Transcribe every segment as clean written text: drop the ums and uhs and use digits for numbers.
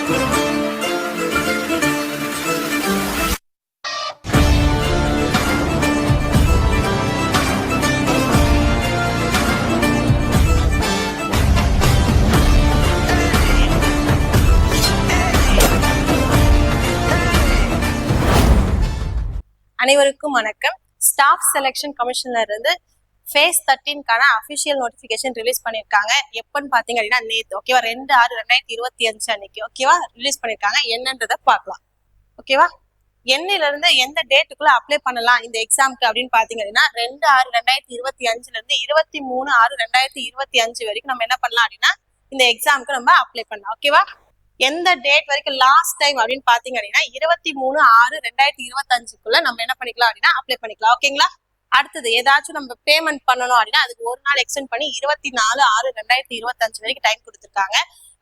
அனைவருக்கும் வணக்கம். Staff selection கமிஷன்ல இருந்து ஃபேஸ் 13க்கான அபிஷியல் நோட்டிபிகேஷன் ரிலீஸ் பண்ணிருக்காங்க. எப்பன்னு பாத்தீங்க அப்படின்னா நேத்து ஓகேவா 2/6/2025 அன்னைக்கு ஓகேவா ரிலீஸ் பண்ணிருக்காங்க. என்னன்றதை பார்க்கலாம் ஓகேவா. என்னில இருந்து எந்த டேட்டுக்குள்ள அப்ளை பண்ணலாம் இந்த எக்ஸாமுக்கு அப்படின்னு பாத்தீங்க அப்படின்னா 2/6/2025 இருந்து 23/6/2025 வரைக்கும் நம்ம என்ன பண்ணலாம் அப்படின்னா இந்த எக்ஸாமுக்கு நம்ம அப்ளை பண்ணலாம் ஓகேவா. எந்த டேட் வரைக்கும் லாஸ்ட் டைம் அப்படின்னு பாத்தீங்க அப்படின்னா 23/6/2025 நம்ம என்ன பண்ணிக்கலாம் அப்படின்னா அப்ளை பண்ணிக்கலாம் ஓகேங்களா. அடுத்தது ஏதாச்சும் நம்ம பேமெண்ட் பண்ணணும் அப்படின்னா அதுக்கு ஒரு நாள் எக்ஸ்டெண்ட் பண்ணி 24/6/2025 வரைக்கும் டைம் கொடுத்துருக்காங்க.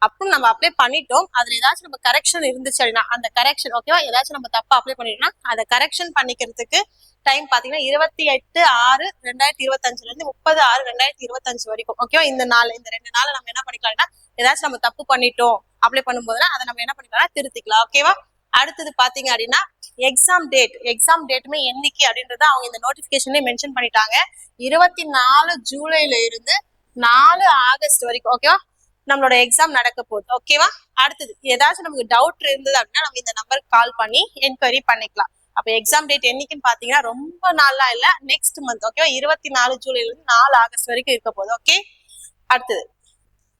அப்புறம் நம்ம அப்ளை பண்ணிட்டோம். அதுல ஏதாச்சும் நம்ம கரெக்ஷன் இருந்துச்சு அப்படின்னா அந்த கரெக்ஷன் ஓகேவா, ஏதாச்சும் நம்ம தப்பா அப்ளை பண்ணிட்டோம்னா அதை கரெக்ஷன் பண்ணிக்கிறதுக்கு டைம் பாத்தீங்கன்னா 28/6/2025 இருந்து 30/6/2025 வரைக்கும் ஓகேவா. இந்த 2 நாள் நம்ம என்ன பண்ணிக்கலாம்னா ஏதாச்சும் நம்ம தப்பு பண்ணிட்டோம் அப்ளை பண்ணும்போதுனா அதை நம்ம என்ன பண்ணிக்கலாம் திருத்திக்கலாம் ஓகேவா. அடுத்தது பாத்தீங்க அப்படின்னா எக்ஸாம் டேட்டுமே என்னைக்கு அப்படின்றத அவங்க இந்த நோட்டிபிகேஷன்லயே மென்ஷன் பண்ணிட்டாங்க. 24 ஜூலைல இருந்து 4 ஆகஸ்ட் வரைக்கும் ஓகேவா நம்மளோட எக்ஸாம் நடக்க போகுது ஓகேவா. அடுத்தது ஏதாச்சும் நமக்கு டவுட் இருந்தது அப்படின்னா நம்ம இந்த நம்பருக்கு கால் பண்ணி என்கொயரி பண்ணிக்கலாம். அப்ப எக்ஸாம் டேட் என்னைக்குன்னு பாத்தீங்கன்னா ரொம்ப நாளா இல்ல, நெக்ஸ்ட் மந்த் ஓகேவா 24 ஜூலைல இருந்து 4 ஆகஸ்ட் வரைக்கும் இருக்க போகுது ஓகே. அடுத்தது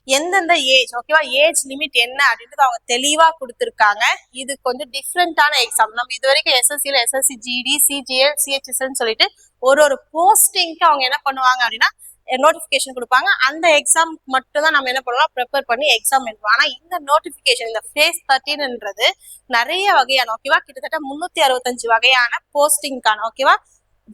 எந்தெந்த ஏஜ் ஓகேவா, ஏஜ் லிமிட் என்ன அப்படின்றது அவங்க தெளிவா கொடுத்துருக்காங்க. இது கொஞ்சம் டிஃப்ரெண்டான எக்ஸாம். நம்ம இது வரைக்கும் எஸ்எஸ்சில எஸ்எஸ்சி ஜிடி சிஜிஎல் சிஹெச்எஸ்எல்னு சொல்லிட்டு ஒரு போஸ்டிங்க்கு அவங்க என்ன பண்ணுவாங்க அப்படின்னா நோட்டிபிகேஷன் கொடுப்பாங்க. அந்த எக்ஸாம் மட்டும் தான் நம்ம என்ன பண்ணலாம் ப்ரிப்பேர் பண்ணி எக்ஸாம் எழுதுவோம். ஆனா இந்த நோட்டிபிகேஷன் இந்த ஃபேஸ் 13ன்றது நிறைய வகையான ஓகேவா கிட்டத்தட்ட 365 வகையான போஸ்டிங்கான ஓகேவா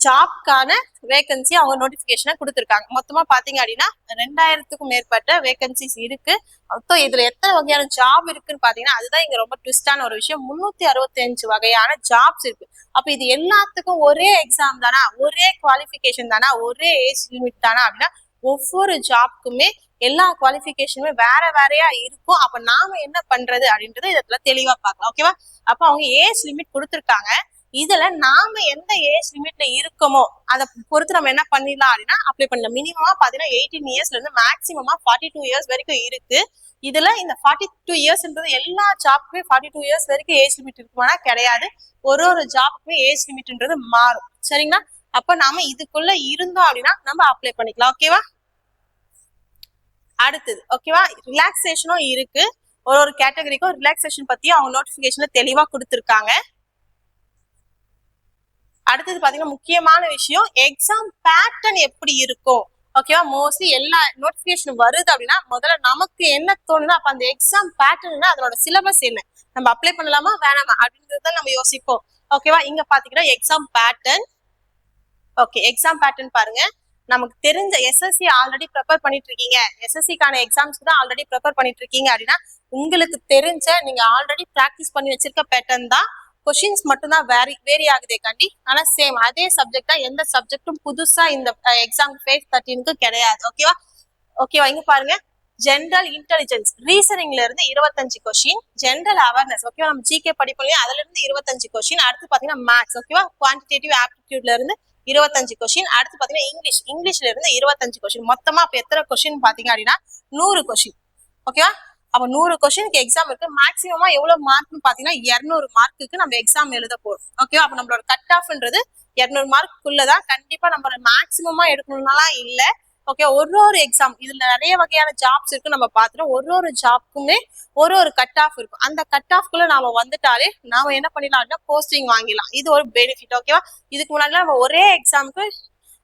ஜாப்கான வேகன்சி அவங்க நோட்டிபிகேஷனை கொடுத்துருக்காங்க. மொத்தமா பாத்தீங்க அப்படின்னா 2000க்கும் மேற்பட்ட வேகன்சிஸ் இருக்கு. மொத்தம் இதுல எத்தனை வகையான ஜாப் இருக்குன்னு பாத்தீங்கன்னா அதுதான் இங்க ரொம்ப ட்விஸ்டான ஒரு விஷயம். 365 வகையான ஜாப்ஸ் இருக்கு. அப்ப இது எல்லாத்துக்கும் ஒரே எக்ஸாம் தானா, ஒரே குவாலிபிகேஷன் தானா, ஒரே ஏஜ் லிமிட் தானா அப்படின்னா ஒவ்வொரு ஜாப்க்குமே எல்லா குவாலிபிகேஷனுமே வேற வேறையா இருக்கும். அப்ப நாம என்ன பண்றது அப்படின்றது இதுல தெளிவா பார்க்கலாம் ஓகேவா. அப்ப அவங்க ஏஜ் லிமிட் கொடுத்துருக்காங்க. இதுல நாம எந்த ஏஜ் லிமிட்ல இருக்கோமோ அதை பொறுத்து நம்ம என்ன பண்ணிடலாம் அப்படின்னா அப்ளை பண்ணலாம். மினிமமா பாத்தீங்கன்னா 18 இயர்ஸ்ல இருந்து மேக்சிமமா 42 இயர்ஸ் வரைக்கும் இருக்கு. இதுல இந்த 42 இயர்ஸ்ன்றது எல்லா ஜாப்க்குமே 42 இயர்ஸ் வரைக்கும் ஏஜ் லிமிட் இருக்குமானா கிடையாது. ஒரு ஜாப்க்குமே ஏஜ் லிமிட்ன்றது மாறும் சரிங்களா. அப்ப நாம இதுக்குள்ள இருந்தோம் அப்படின்னா நம்ம அப்ளை பண்ணிக்கலாம் ஓகேவா. அடுத்தது ஓகேவா ரிலாக்ஸேஷனும் இருக்கு. ஒரு கேட்டகரிக்கும் ரிலாக்ஸேஷன் பத்தி அவங்க நோட்டிபிகேஷன்ல தெளிவா கொடுத்துருக்காங்க. அடுத்தது பாத்தீங்கன்னா முக்கியமான விஷயம் எக்ஸாம் பேட்டர்ன் எப்படி இருக்கும் ஓகேவா. மோஸ்ட்லி எல்லா நோட்டிபிகேஷன் வருது அப்படின்னா முதல்ல நமக்கு என்ன தோணுன்னா அப்ப அந்த எக்ஸாம் பேட்டர்ன் அதோட சிலபஸ் என்ன, நம்ம அப்ளை பண்ணலாமா வேணாமா அப்படின்றத நம்ம யோசிப்போம் ஓகேவா. இங்க பாத்தீங்கன்னா exam pattern okay. Exam pattern பாருங்க, நமக்கு தெரிஞ்ச எஸ்எஸ்சி ஆல்ரெடி ப்ரிப்பேர் பண்ணிட்டு இருக்கீங்க, எஸ்எஸ்சிக்கான எக்ஸாம்ஸ்க்கு தான் ஆல்ரெடி ப்ரிப்பேர் பண்ணிட்டு இருக்கீங்க அப்படின்னா உங்களுக்கு தெரிஞ்ச நீங்க ஆல்ரெடி பிராக்டிஸ் பண்ணி வச்சிருக்க பேட்டர்ன் தான். கொஸ்டின்ஸ் மட்டும் தான் வேரி ஆகுதே காண்டி, ஆனா சேம் அதே சப்ஜெக்ட் தான். எந்த சப்ஜெக்டும் புதுசா இந்த எக்ஸாம் ஃபேஸ் 13க்கு கிடையாது ஓகேவா. ஓகேவா இங்க பாருங்க ஜெனரல் இன்டெலிஜென்ஸ் ரீசனிங்ல இருந்து 25 கொஸ்டின், ஜெனரல் அவேர்னஸ் ஓகேவா நம்ம ஜிகே படிப்போம் அதுல இருந்து 25 கொஸ்டின். அடுத்து பாத்தீங்கன்னா மேத்ஸ் ஓகேவா குவான்டிடேட்டிவ் ஆப்டிடியூட்ல இருந்து 25 கொஸ்டின். அடுத்து பாத்தீங்கன்னா இங்கிலீஷ்ல இருந்து 25 கொஸ்டின். மொத்தமா அப்ப எத்தனை கொஸ்டின் பாத்தீங்க அப்படின்னா 100 கொஸ்டின் ஓகேவா. அப்ப 100 கொஸ்டினுக்கு எக்ஸாம் இருக்கு. மேக்ஸிமமா எவ்வளவு மார்க்னு பாத்தீங்கன்னா 200 மார்க்குக்கு நம்ம எக்ஸாம் எழுத போறோம் ஓகேவா. அப்ப நம்மளோட கட் ஆஃப்ன்றது 200 மார்க்குள்ளதான். கண்டிப்பா நம்ம மேக்ஸிமமா எடுக்கணும்னாலாம் இல்ல ஓகே. ஒரு எக்ஸாம் இதுல நிறைய வகையான ஜாப்ஸ் இருக்கு நம்ம பாத்துறோம். ஒரு ஜாப்க்குமே ஒரு கட் ஆஃப் இருக்கும். அந்த கட் ஆஃப்குள்ள நாம வந்துட்டாலே நாம என்ன பண்ணிடலாம் போஸ்டிங் வாங்கிடலாம். இது ஒரு பெனிஃபிட் ஓகேவா. இதுக்கு முன்னாடி நம்ம ஒரே எக்ஸாமுக்கு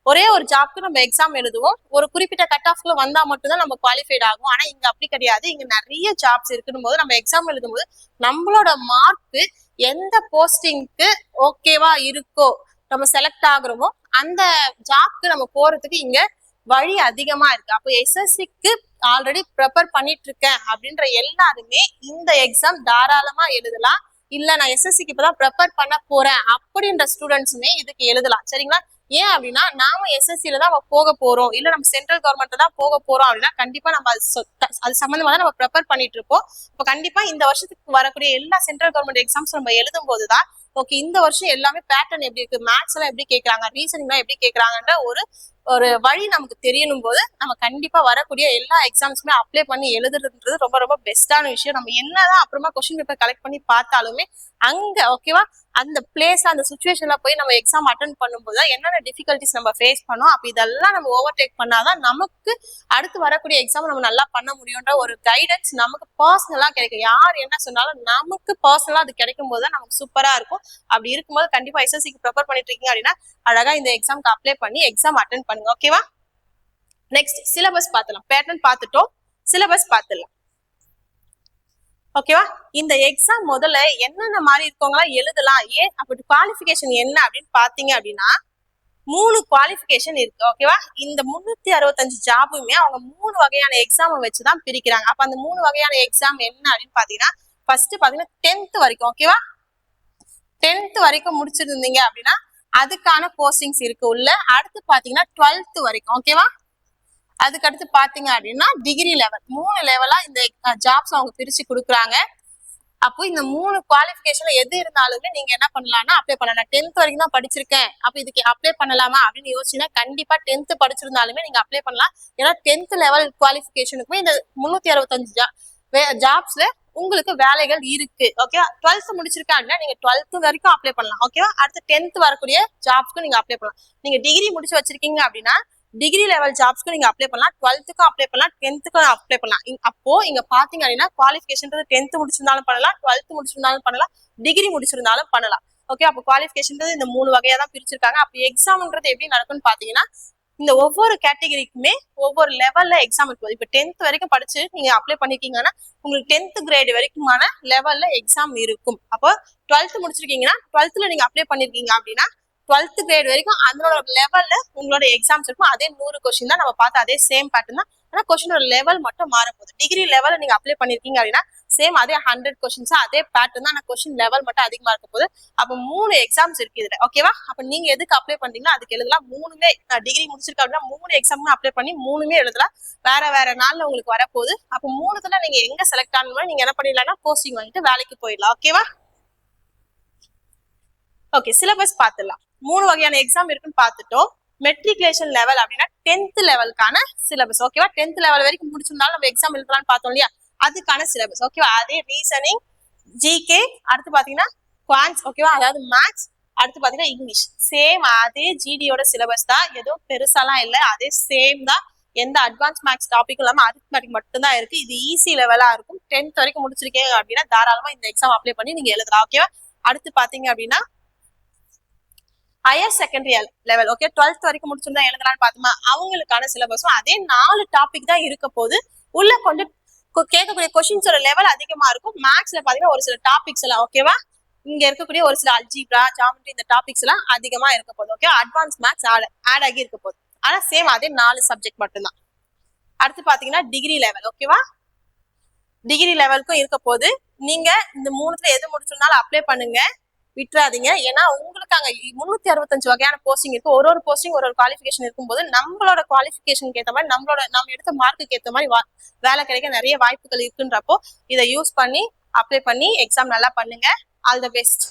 ஒரு ஜாப்க்கு நம்ம எக்ஸாம் எழுதுவோம். ஒரு குறிப்பிட்ட கட் ஆஃப்ல வந்தா மட்டும்தான் நம்ம குவாலிஃபைட் ஆகும். ஆனா இங்க அப்படி கிடையாது. இங்க நிறைய ஜாப்ஸ் இருக்குன்னு போது நம்ம எக்ஸாம் எழுதும் போது நம்மளோட மார்க் எந்த போஸ்டிங்க்கு ஓகேவா இருக்கோ நம்ம செலக்ட் ஆகுறோமோ அந்த ஜாப்க்கு நம்ம போறதுக்கு இங்க வழி அதிகமா இருக்கு. அப்போ எஸ்எஸ்சிக்கு ஆல்ரெடி ப்ரிப்பேர் பண்ணிட்டு இருக்கேன் அப்படின்ற எல்லாருமே இந்த எக்ஸாம் தாராளமா எழுதலாம். இல்ல நான் எஸ்எஸ்சிக்கு இப்பதான் ப்ரிப்பேர் பண்ண போறேன் அப்படின்ற ஸ்டூடெண்ட்ஸுமே இதுக்கு எழுதலாம் சரிங்களா. ஏன் அப்படின்னா நாம எஸ்எஸ்சில தான் போக போறோம், இல்ல நம்ம சென்ட்ரல் கவர்மெண்ட் தான் போக போறோம் அப்படின்னா கண்டிப்பா நம்ம அது சம்பந்தமா தான் நம்ம ப்ரிப்பேர் பண்ணிட்டு இருப்போம். இப்போ கண்டிப்பா இந்த வருஷத்துக்கு வரக்கூடிய எல்லா சென்ட்ரல் கவர்மெண்ட் எக்ஸாம்ஸ் நம்ம எழுதும் போதுதான் ஓகே இந்த வருஷம் எல்லாமே பேட்டர்ன் எப்படி இருக்கு, மேத்ஸ் எல்லாம் எப்படி கேட்கறாங்க, ரீசனிங் எல்லாம் எப்படி கேட்கறாங்கன்ற ஒரு ஒரு வழி நமக்கு தெரியணும் போது நம்ம கண்டிப்பா வரக்கூடிய எல்லா எக்ஸாம்ஸுமே அப்ளை பண்ணி எழுதுறதுன்றது ரொம்ப ரொம்ப பெஸ்டான விஷயம். நம்ம என்னதான் அப்புறமா கொஸ்டின் பேப்பர் கலெக்ட் பண்ணி பார்த்தாலுமே அங்க ஓகேவா அந்த பிளேஸ் அந்த சுச்சுவேஷன்ல போய் நம்ம எக்ஸாம் அட்டன் பண்ணும்போது என்னென்ன டிஃபிகல்டிஸ் நம்ம ஃபேஸ் பண்ணோம், அப்ப இதெல்லாம் நம்ம ஓவர்டேக் பண்ணாதான் நமக்கு அடுத்து வரக்கூடிய எக்ஸாம் நம்ம நல்லா பண்ண முடியும்ன்ற ஒரு கைடன்ஸ் நமக்கு பர்சனலா கிடைக்கும். யார் என்ன சொன்னாலும் நமக்கு பர்சனலா அது கிடைக்கும் போது தான் நமக்கு சூப்பரா இருக்கும். அப்படி இருக்கும்போது கண்டிப்பா எஸ்எஸ்சிக்கு ப்ரிப்பேர் பண்ணிட்டு இருக்கீங்க அப்படின்னா அழகா இந்த எக்ஸாம்க்கு அப்ளை பண்ணி எக்ஸாம் அட்டன் பண்ணுங்க. ஓகேவா? நெக்ஸ்ட் சிலபஸ் பார்த்துலாம். பேட்டர்ன் பார்த்துட்டோம், சிலபஸ் பார்த்துடலாம். ஓகேவா? இந்த எக்ஸாம் முதல்ல என்னென்ன மாதிரி இருக்கவங்களாம் எழுதலாம், ஏன் அப்படி குவாலிஃபிகேஷன் என்ன அப்படின்னு பாத்தீங்க அப்படின்னா 3 குவாலிஃபிகேஷன் இருக்கு. ஓகேவா? இந்த 365 ஜாபுமே அவங்க 3 வகையான எக்ஸாம் வச்சுதான் பிரிக்கிறாங்க. அப்ப அந்த 3 வகையான எக்ஸாம் என்ன அப்படின்னு பாத்தீங்கன்னா ஃபர்ஸ்ட் பாத்தீங்கன்னா 10th வரைக்கும். ஓகேவா? 10th வரைக்கும் முடிச்சிருந்தீங்க அப்படின்னா அதுக்கான போஸ்டிங்ஸ் இருக்கு உள்ள. அடுத்து பாத்தீங்கன்னா 12th வரைக்கும். ஓகேவா? அதுக்கு அடுத்து பாத்தீங்க அப்படின்னா டிகிரி லெவல் 3 லெவலா இந்த ஜாப்ஸ் அவங்க பிரிச்சு கொடுக்குறாங்க. அப்போ இந்த 3 குவாலிஃபிகேஷன்ல எது இருந்தாலுமே நீங்க என்ன பண்ணலாம்னா அப்ளை பண்ணலாம். 10th வரைக்கும் தான் படிச்சிருக்கேன், அப்ப இதுக்கு அப்ளை பண்ணலாமா அப்படின்னு யோசிச்சீங்கன்னா கண்டிப்பா 10th படிச்சிருந்தாலுமே நீங்க அப்ளை பண்ணலாம். ஏன்னா 10th லெவல் குவாலிஃபிகேஷனுக்குமே இந்த 365 ஜாப்ஸ்ல உங்களுக்கு வேலைகள் இருக்கு. ஓகேவா? 12th முடிச்சிருக்காங்கன்னா நீங்க 12th வரைக்கும் அப்ளை பண்ணலாம். ஓகேவா? அடுத்து 10th வரக்கூடிய ஜாப்ஸ்க்கு நீங்க அப்ளை பண்ணலாம். நீங்க டிகிரி முடிச்சு வச்சிருக்கீங்க அப்படின்னா டிகிரி லெவல் ஜாப்ஸ்க்கு நீங்க அப்ளை பண்ணலாம், 12th அப்ளை பண்ணலாம், 10th அப்ளை பண்ணலாம். அப்போ இங்க பாத்தீங்க அப்படின்னா குவாலிஃபிகேஷன் 10th முடிச்சிருந்தாலும் பண்ணலாம், 12th முடிச்சிருந்தாலும் பண்ணலாம், டிகிரி முடிச்சிருந்தாலும் பண்ணலாம். ஓகே, அப்போ குவாலிஃபிகேஷன் இந்த 3 வகையா தான் பிரிச்சிருக்காங்க. அப்போ எக்ஸாம்ன்றது எப்படி நடக்கும்னு பாத்தீங்கன்னா இந்த ஒவ்வொரு கேட்டகரிக்குமே ஒவ்வொரு லெவல்ல எக்ஸாம் இருக்கும். இப்போ 10th வரைக்கும் படிச்சு நீங்க அப்ளை பண்ணிருக்கீங்கன்னா உங்களுக்கு 10th கிரேட் வரைக்குமான லெவல்ல எக்ஸாம் இருக்கும். அப்போ 12th முடிச்சிருக்கீங்கன்னா 12th நீங்க அப்ளை பண்ணிருக்கீங்க அப்படின்னா 12th கிரேட் வரைக்கும் அதனோட லெவல்ல உங்களோட எக்ஸாம்ஸ் இருக்கும். அதே 100 கொஸ்டின் தான் நம்ம பார்த்து அதே சேம் பேட்டர்ன் தான். ஆனா கொஸ்டினோட லெவல் மட்டும் மாற போகுது. டிகிரி லெவல்ல நீங்க அப்ளை பண்ணிருக்கீங்க அப்படின்னா சேம் அதே 100 கொஸ்டின்ஸ் அதே பேட்டர்ன் தான். ஆனா கொஸ்டின் லெவல் மட்டும் அதிகமா இருக்க போகுது. அப்ப 3 எக்ஸாம்ஸ் இருக்கு இதுல. ஓகேவா? அப்ப நீங்க எதுக்கு அப்ளை பண்றீங்களோ அதுக்கு எழுதலாம். 3மே டிகிரி முடிச்சிருக்க அப்படின்னா 3 எக்ஸாம் அப்ளை பண்ணி 3மே எழுதலாம். வேற வேற நாள்ல உங்களுக்கு வரப்போகுது. அப்ப 3த்துல நீங்க எங்க செலக்ட் ஆகணுமோ நீங்க என்ன பண்ணிடலாம்னா போஸ்டிங் வாங்கிட்டு வேலைக்கு போயிடலாம். ஓகேவா? ஓகே, சிலபஸ் பார்த்துடலாம். 3 வகையான எக்ஸாம் இருக்குன்னு பார்த்துட்டோம். மெட்ரிகுலேஷன் லெவல் அப்படின்னா 10th லெவலுக்கான சிலபஸ். ஓகேவா? 10th லெவல் வரைக்கும் முடிச்சிருந்தாலும் நம்ம எக்ஸாம் எழுதலாம்னு பார்த்தோம் இல்லையா, அதுக்கான சிலபஸ். ஓகேவா? அதே ரீசனிங், ஜிகே, அடுத்து பாத்தீங்கன்னா குவான்ஸ், ஓகேவா, அதாவது மேத்ஸ், அடுத்து பாத்தீங்கன்னா இங்கிலீஷ். சேம் அதே ஜிடியோட சிலபஸ் தான், எதுவும் பெருசாலாம் இல்லை, அதே சேம் தான். எந்த அட்வான்ஸ் மேக்ஸ் டாபிக் இல்லாம அரித்மெட்டிக் மட்டும் தான் இருக்கு. இது ஈஸி லெவலா இருக்கும். 10th வரைக்கும் முடிச்சிருக்கீங்க அப்படின்னா தாராளமா இந்த எக்ஸாம் அப்ளை பண்ணி நீங்க எழுதலாம். ஓகேவா? அடுத்து பாத்தீங்க அப்படின்னா higher secondary level. Okay, 12th வரைக்கும் முடிச்சிருந்தா எழுதலாம்னு பார்த்தோமா, அவங்களுக்கான சிலபஸும் அதே 4 டாபிக் தான் இருக்க போது. உள்ள கொஞ்சம் கேட்கக்கூடிய கொஸ்டின்ஸோட லெவல் அதிகமா இருக்கும். மேக்ஸ்ல பாத்தீங்கன்னா ஒரு சில டாபிக்ஸ் எல்லாம் ஓகேவா இங்க இருக்கக்கூடிய ஒரு சில அல்ஜிப்ரா, ஜியோமெட்ரி இந்த டாபிக்ஸ் எல்லாம் அதிகமா இருக்க போகுது. ஓகே, அட்வான்ஸ் மேக்ஸ் ஆட் ஆகி இருக்க போகுது. ஆனா சேம் அதே 4 சப்ஜெக்ட் மட்டும்தான். அடுத்து பாத்தீங்கன்னா டிகிரி லெவல். ஓகேவா? டிகிரி லெவலுக்கும் இருக்க போது. நீங்க இந்த 3த்துல எது முடிச்சிருந்தாலும் அப்ளை பண்ணுங்க, விட்டுறாதீங்க. ஏன்னா உங்களுக்கு அங்க 365 வகையான போஸ்டிங் இருக்கு. ஒரு போஸ்டிங் ஒரு குவாலிஃபிகேஷன் இருக்கும்போது நம்மளோட குவாலிஃபிகேஷனுக்கு ஏற்ற மாதிரி நம்ம எடுத்த மார்க்குக்கு ஏற்ற மாதிரி வேலை கிடைக்க நிறைய வாய்ப்புகள் இருக்குன்றப்போ இதை யூஸ் பண்ணி அப்ளை பண்ணி எக்ஸாம் நல்லா பண்ணுங்க. All the best.